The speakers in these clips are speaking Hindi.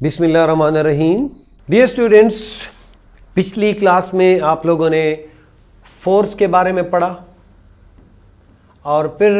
बिस्मिल्लाहिर्रहमानिर्रहीम। डियर स्टूडेंट्स, पिछली क्लास में आप लोगों ने फोर्स के बारे में पढ़ा और फिर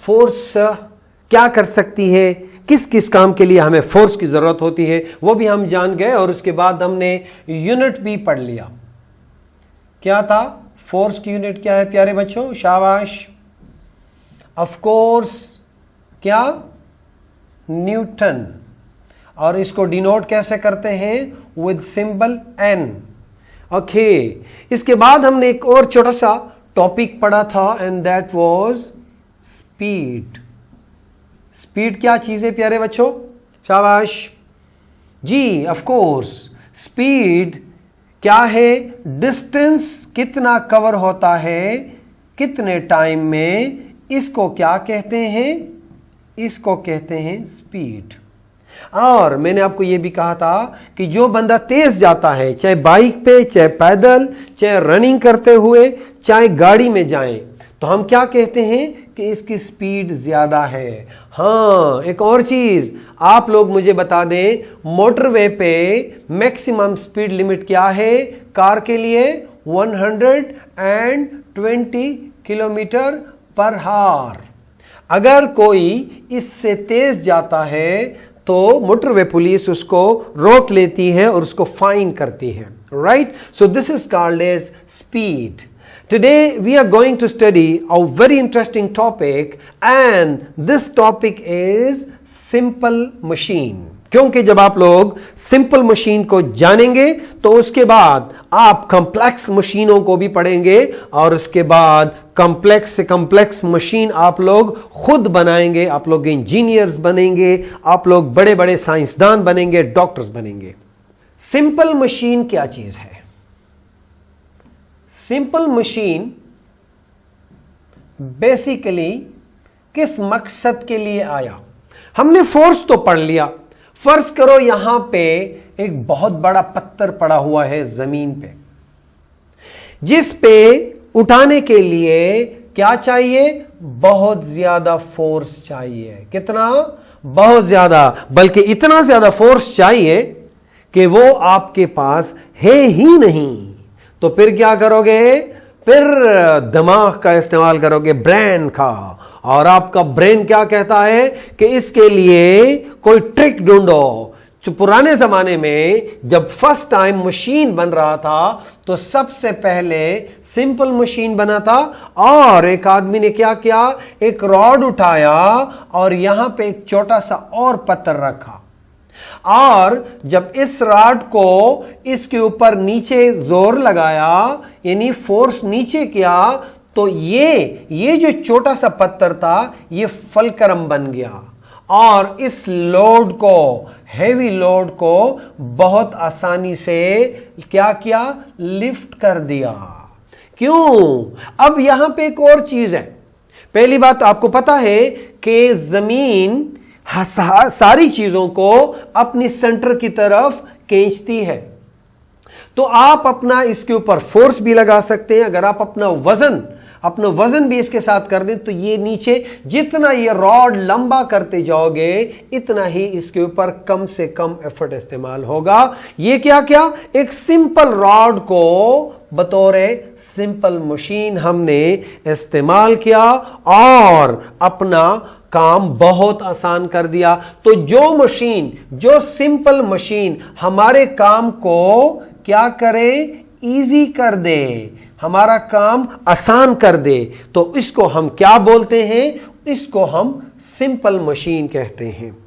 फोर्स क्या कर सकती है, किस किस काम के लिए हमें फोर्स की जरूरत होती है वो भी हम जान गए। और उसके बाद हमने यूनिट भी पढ़ लिया। क्या था फोर्स की यूनिट? क्या है प्यारे बच्चों? शाबाश। ऑफ कोर्स क्या? न्यूटन। और इसको डिनोट कैसे करते हैं? With symbol N. ओके, इसके बाद हमने एक और छोटा सा टॉपिक पढ़ा था and that was speed. Speed क्या चीज है प्यारे बच्चों? शाबाश जी, ऑफ कोर्स। स्पीड क्या है? डिस्टेंस कितना कवर होता है कितने टाइम में, इसको क्या कहते हैं? इसको कहते हैं स्पीड। और मैंने आपको यह भी कहा था कि जो बंदा तेज जाता है, चाहे बाइक पे, चाहे पैदल, चाहे रनिंग करते हुए, चाहे गाड़ी में जाए, तो हम क्या कहते हैं कि इसकी स्पीड ज्यादा है। हाँ, एक और चीज आप लोग मुझे बता दें, मोटरवे पे मैक्सिमम स्पीड लिमिट क्या है कार के लिए? 120 किलोमीटर पर आवर। अगर कोई इससे तेज जाता है तो मोटरवे पुलिस उसको रोक लेती है और उसको फाइन करती है। Right? So this is called as speed. Today we are going to study a very interesting topic and this topic is simple machine। क्योंकि जब आप लोग सिंपल मशीन को जानेंगे तो उसके बाद आप कॉम्प्लेक्स मशीनों को भी पढ़ेंगे और उसके बाद कॉम्प्लेक्स से कॉम्प्लेक्स मशीन आप लोग खुद बनाएंगे। आप लोग इंजीनियर्स बनेंगे, आप लोग बड़े बड़े साइंसदान बनेंगे, डॉक्टर्स बनेंगे। सिंपल मशीन क्या चीज है? सिंपल मशीन बेसिकली किस मकसद के लिए आया? हमने फोर्स तो पढ़ लिया। फर्ज करो यहां पे एक बहुत बड़ा पत्थर पड़ा हुआ है जमीन पे, जिस पे उठाने के लिए क्या चाहिए? बहुत ज्यादा फोर्स चाहिए। कितना? बहुत ज्यादा, बल्कि इतना ज्यादा फोर्स चाहिए कि वो आपके पास है ही नहीं। तो फिर क्या करोगे? फिर दिमाग का इस्तेमाल करोगे, ब्रेन का। और आपका ब्रेन क्या कहता है कि इसके लिए कोई ट्रिक ढूंढो। तो पुराने जमाने में जब फर्स्ट टाइम मशीन बन रहा था तो सबसे पहले सिंपल मशीन बना था और एक आदमी ने क्या किया? एक रॉड उठाया और यहां पे एक छोटा सा और पत्थर रखा और जब इस रॉड को इसके ऊपर नीचे जोर लगाया, यानी फोर्स नीचे किया, तो ये जो छोटा सा पत्थर था ये फलक्रम बन गया और इस लोड को, हेवी लोड को बहुत आसानी से क्या किया? लिफ्ट कर दिया। क्यों? अब यहां पे एक और चीज है। पहली बात तो आपको पता है कि जमीन सारी चीजों को अपनी सेंटर की तरफ खींचती है। तो आप अपना इसके ऊपर फोर्स भी लगा सकते हैं। अगर आप अपना वजन भी इसके साथ कर दें तो ये नीचे, जितना ये रॉड लंबा करते जाओगे इतना ही इसके ऊपर कम से कम एफर्ट इस्तेमाल होगा। ये क्या? एक सिंपल रॉड को बतौर सिंपल मशीन हमने इस्तेमाल किया और अपना काम बहुत आसान कर दिया। तो जो सिंपल मशीन हमारे काम को क्या करे? इजी कर दे, हमारा काम आसान कर दे, तो इसको हम क्या बोलते हैं? इसको हम सिंपल मशीन कहते हैं।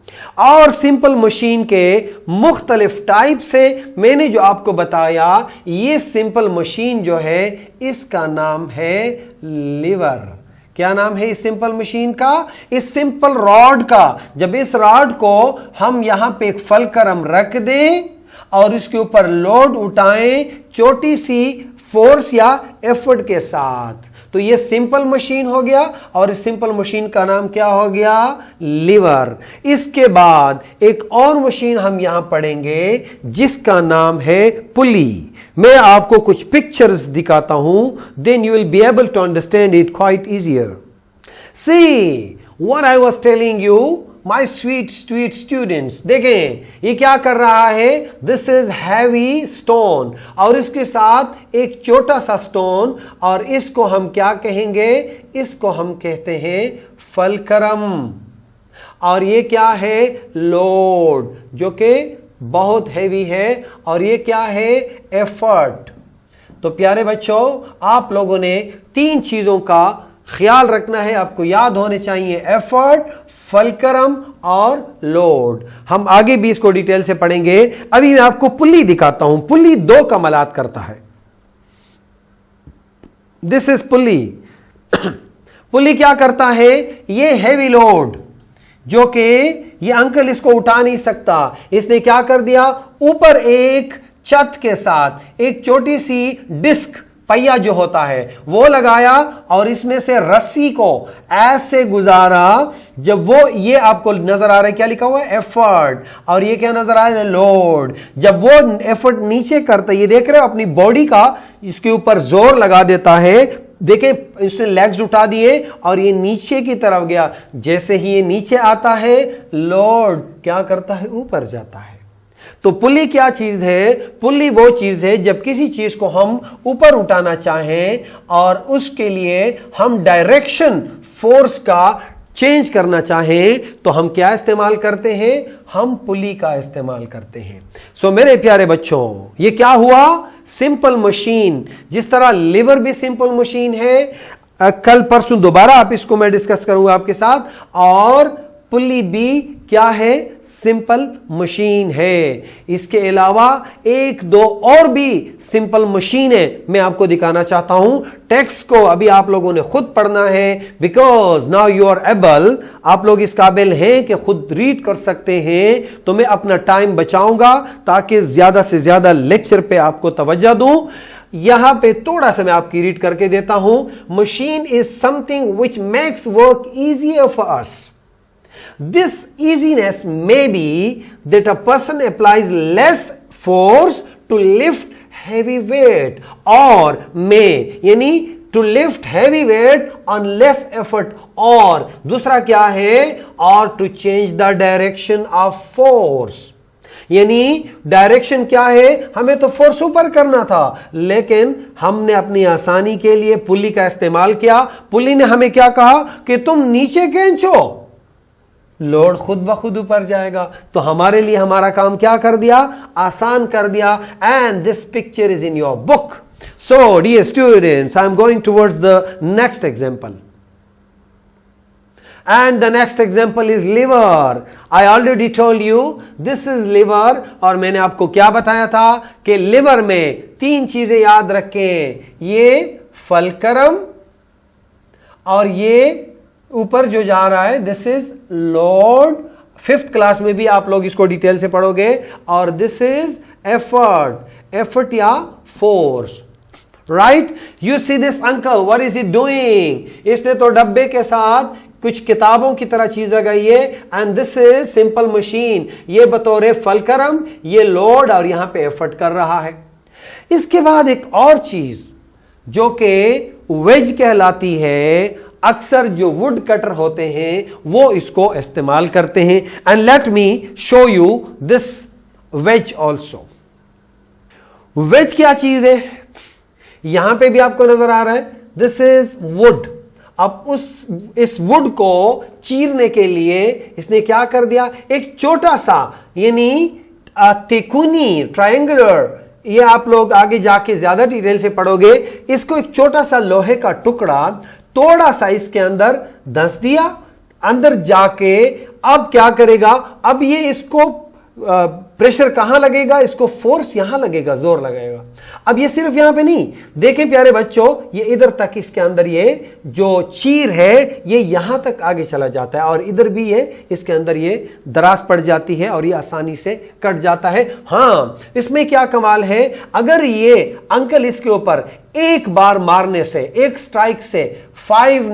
और सिंपल मशीन के मुख्तलिफ टाइप से मैंने जो आपको बताया, ये सिंपल मशीन जो है इसका नाम है लीवर। क्या नाम है इस सिंपल मशीन का? इस सिंपल रॉड का। जब इस रॉड को हम यहां पे एक फलक्रम रख दें और इसके ऊपर लोड उठाएं छोटी सी फोर्स या एफर्ट के साथ, तो ये सिंपल मशीन हो गया और इस सिंपल मशीन का नाम क्या हो गया? लीवर। इसके बाद एक और मशीन हम यहां पढ़ेंगे जिसका नाम है पुली। मैं आपको कुछ पिक्चर्स दिखाता हूं, then you will be able to understand it quite easier. See what I was telling you, my sweet sweet students, देखें ये क्या कर रहा है, दिस इज हैवी स्टोन, और इसके साथ एक छोटा सा स्टोन, और इसको हम क्या कहेंगे, इसको हम कहते हैं फलकरम, और ये क्या है, लोड, जो कि बहुत हैवी है, और ये क्या है, एफर्ट। तो प्यारे बच्चों, आप लोगों ने 3 चीजों का ख्याल रखना है, आपको याद होने चाहिए, एफर्ट, फलकरम और लोड। हम आगे भी इसको डिटेल से पढ़ेंगे। अभी मैं आपको पुल्ली दिखाता हूं। पुल्ली 2 कमालात करता है। This is pulley. पुल्ली क्या करता है, ये हैवी लोड, जो कि ये अंकल इसको उठा नहीं सकता, इसने क्या कर दिया, ऊपर एक छत के साथ एक छोटी सी डिस्क पहिया जो होता है वो लगाया, और इसमें से रस्सी को ऐसे गुजारा, जब वो, ये आपको नजर आ रहा है क्या लिखा हुआ है, एफर्ट, और ये क्या नजर आ रहा है, लोड। जब वो एफर्ट नीचे करता है, ये देख रहे हो, अपनी बॉडी का इसके ऊपर जोर लगा देता है, देखे इसने लेग्स उठा दिए और ये नीचे की तरफ गया, जैसे ही ये नीचे आता है, लोड क्या करता है, ऊपर जाता है। तो पुल्ली क्या चीज है, पुल्ली वो चीज है जब किसी चीज को हम ऊपर उठाना चाहें और उसके लिए हम डायरेक्शन फोर्स का चेंज करना चाहें, तो हम क्या इस्तेमाल करते हैं, हम पुल्ली का इस्तेमाल करते हैं। सो मेरे प्यारे बच्चों, ये क्या हुआ, सिंपल मशीन। जिस तरह लिवर भी सिंपल मशीन है, कल परसों दोबारा आप इसको मैं डिस्कस करूंगा आपके साथ, और पुल्ली भी क्या है, सिंपल मशीन है। इसके अलावा 1-2 और भी सिंपल मशीनें मैं आपको दिखाना चाहता हूं। टेक्स्ट को अभी आप लोगों ने खुद पढ़ना है, because now you are able, आप लोग इस काबिल हैं कि खुद रीड कर सकते हैं। तो मैं अपना टाइम बचाऊंगा ताकि ज्यादा से ज्यादा लेक्चर पे आपको तवज्जो दूं। यहां पे थोड़ा सा मैं आपकी रीड करके देता हूं। Machine is something which makes work easier for us. This easiness may be that a person applies less force to lift heavy weight, or may यानी to lift heavy weight on less effort, और दूसरा क्या है, or to change the direction of force. यानी डायरेक्शन क्या है, हमें तो फोर्स ऊपर करना था, लेकिन हमने अपनी आसानी के लिए पुल्ली का इस्तेमाल किया। पुल्ली ने हमें क्या कहा कि तुम नीचे खींचो, लोड खुद ब खुद ऊपर जाएगा। तो हमारे लिए हमारा काम क्या कर दिया, आसान कर दिया। And this picture is in your book. So dear students, I am going towards the next example, and the next example is liver. I already told you this is liver, और मैंने आपको क्या बताया था कि लिवर में 3 चीजें याद रखें, ये फलकरम, और ये ऊपर जो जा रहा है this is load. 5th class में भी आप लोग इसको डिटेल से पढ़ोगे। और दिस इज एफर्ट, एफर्ट या force, right. You see this uncle, what is he doing, इसने तो डब्बे के साथ कुछ किताबों की तरह चीज लगाई है। And this is simple machine, ये बतौर फलकरम, ये लोड, और यहां पे एफर्ट कर रहा है। इसके बाद एक और चीज जो कि वेज कहलाती है, अक्सर जो वुड कटर होते हैं वो इसको इस्तेमाल करते हैं। And let me show you this wedge also. Wedge क्या चीज है, यहां पे भी आपको नजर आ रहा है, दिस इज वुड। अब इस वुड को चीरने के लिए इसने क्या कर दिया, एक छोटा सा, यानी तिकोनी, ट्रायंगुलर, ये आप लोग आगे जाके ज्यादा डिटेल से पढ़ोगे, इसको एक छोटा सा लोहे का टुकड़ा थोड़ा सा इसके अंदर धंस दिया, अंदर जाके अब क्या करेगा, अब ये इसको प्रेशर कहां लगेगा, इसको फोर्स यहां लगेगा, जोर लगेगा। अब ये सिर्फ यहां पे नहीं, देखें प्यारे बच्चों, ये इधर तक इसके अंदर ये जो चीर है ये यहां तक आगे चला जाता है, और इधर भी ये इसके अंदर ये दराज पड़ जाती है और ये आसानी से कट जाता है। हां, इसमें क्या कमाल है, अगर ये अंकल इसके ऊपर एक बार मारने से, एक स्ट्राइक से 5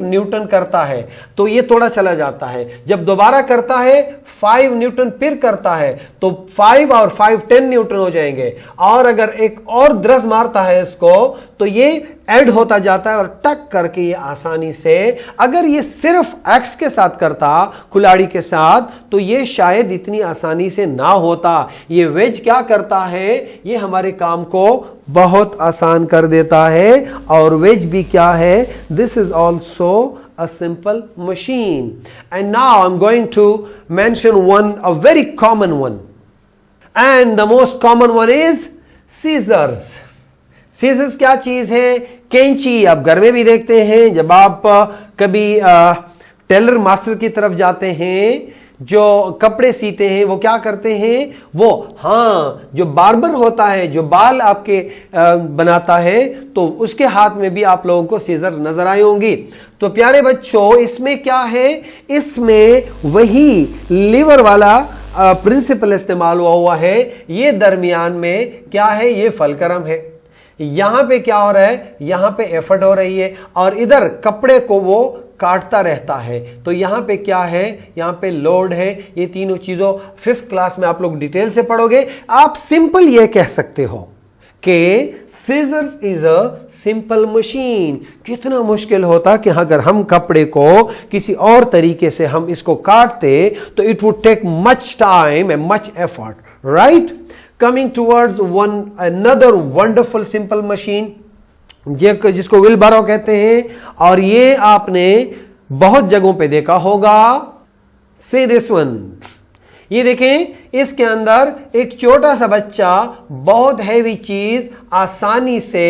न्यूटन करता है, तो ये थोड़ा चला जाता है। जब दोबारा करता है 5 न्यूटन फिर करता है तो 5 और 5 10 न्यूटन हो जाएंगे। और अगर एक और द्रस मारता है इसको तो ये ऐड होता जाता है और टक करके ये आसानी से, अगर ये सिर्फ एक्स के साथ करता कुल्हाड़ी के साथ तो ये शायद इतनी आसानी से ना होता। ये वेज क्या करता है, ये हमारे काम को बहुत आसान कर देता है। और वेज भी क्या है, this is also a simple machine. And now I'm going to mention a very common one. And the most common one is scissors. Scissors क्या चीज है? कैंची। आप घर में भी देखते हैं, जब आप कभी टेलर मास्टर की तरफ जाते हैं जो कपड़े सीते हैं, वो क्या करते हैं, वो जो बार्बर होता है जो बाल आपके बनाता है, तो उसके हाथ में भी आप लोगों को सीजर नजर आई होंगी। तो प्यारे बच्चों, इसमें क्या है, इसमें वही लीवर वाला प्रिंसिपल इस्तेमाल हुआ है। ये दरमियान में क्या है, ये फलकरम है। यहां पे क्या हो रहा है, यहां पे एफर्ट हो रही है और इधर कपड़े को वो काटता रहता है। तो यहां पे क्या है, यहां पे लोड है। ये तीनों चीजों 5th क्लास में आप लोग डिटेल से पढ़ोगे। आप सिंपल ये कह सकते हो कि scissors is a simple machine. कितना मुश्किल होता कि अगर हम कपड़े को किसी और तरीके से हम इसको काटते तो it would take much time and much effort, right. Coming towards another wonderful simple machine जिसको व्हील बारो कहते हैं, और ये आपने बहुत जगहों पे देखा होगा। See this one, ये देखें, इसके अंदर एक छोटा सा बच्चा बहुत हैवी चीज आसानी से,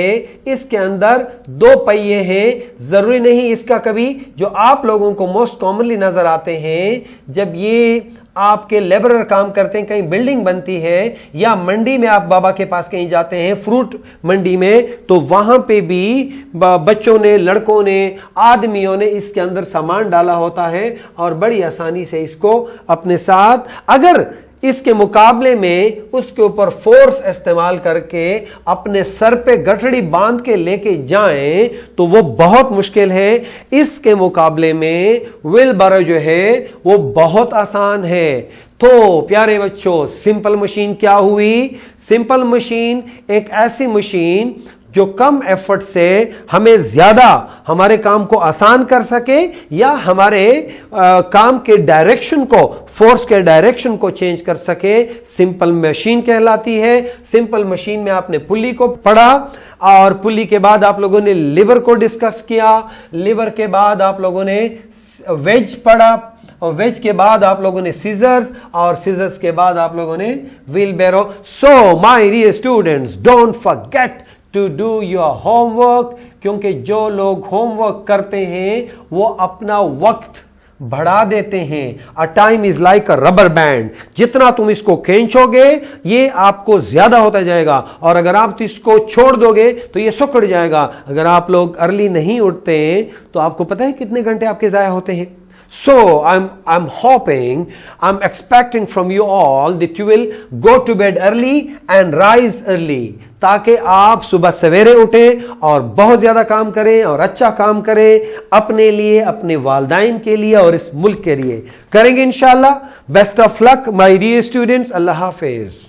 इसके अंदर 2 पहिए हैं। जरूरी नहीं इसका कभी जो आप लोगों को मोस्ट कॉमनली नजर आते हैं, जब ये आपके लेबरर काम करते हैं, कहीं बिल्डिंग बनती है या मंडी में आप बाबा के पास कहीं जाते हैं, फ्रूट मंडी में, तो वहां पे भी बच्चों ने, लड़कों ने, आदमियों ने इसके अंदर सामान डाला होता है और बड़ी आसानी से इसको अपने साथ, अगर इसके मुकाबले में उसके ऊपर फोर्स इस्तेमाल करके अपने सर पे गठड़ी बांध के लेके जाएं तो वो बहुत मुश्किल है। इसके मुकाबले में व्हील बारो जो है वो बहुत आसान है। तो प्यारे बच्चों, सिंपल मशीन क्या हुई? सिंपल मशीन एक ऐसी मशीन जो कम एफर्ट से हमें ज्यादा हमारे काम को आसान कर सके या हमारे काम के डायरेक्शन को, फोर्स के डायरेक्शन को चेंज कर सके, सिंपल मशीन कहलाती है। सिंपल मशीन में आपने पुल्ली को पढ़ा और पुल्ली के बाद आप लोगों ने लिवर को डिस्कस किया। लिवर के बाद आप लोगों ने वेज पढ़ा और वेज के बाद आप लोगों ने सीजर्स और सीजर्स के बाद आप लोगों ने wheelbarrow. So my dear students, don't forget to do your homework, क्योंकि जो लोग होमवर्क करते हैं वो अपना वक्त बढ़ा देते हैं। A time is like a rubber band, जितना तुम इसको खींचोगे ये आपको ज्यादा होता जाएगा और अगर आप इसको छोड़ दोगे तो ये सिकुड़ जाएगा। अगर आप लोग अर्ली नहीं उठते हैं तो आपको पता है कितने घंटे आपके जाया होते हैं। So I'm hoping, I'm expecting from you all that you will go to bed early and rise early, ताकि आप सुबह सवेरे उठें और बहुत ज्यादा काम करें और अच्छा काम करें अपने लिए, अपने वालिदैन के लिए और इस मुल्क के लिए। करेंगे इंशाल्लाह। Best of luck my dear students. अल्लाह हाफिज।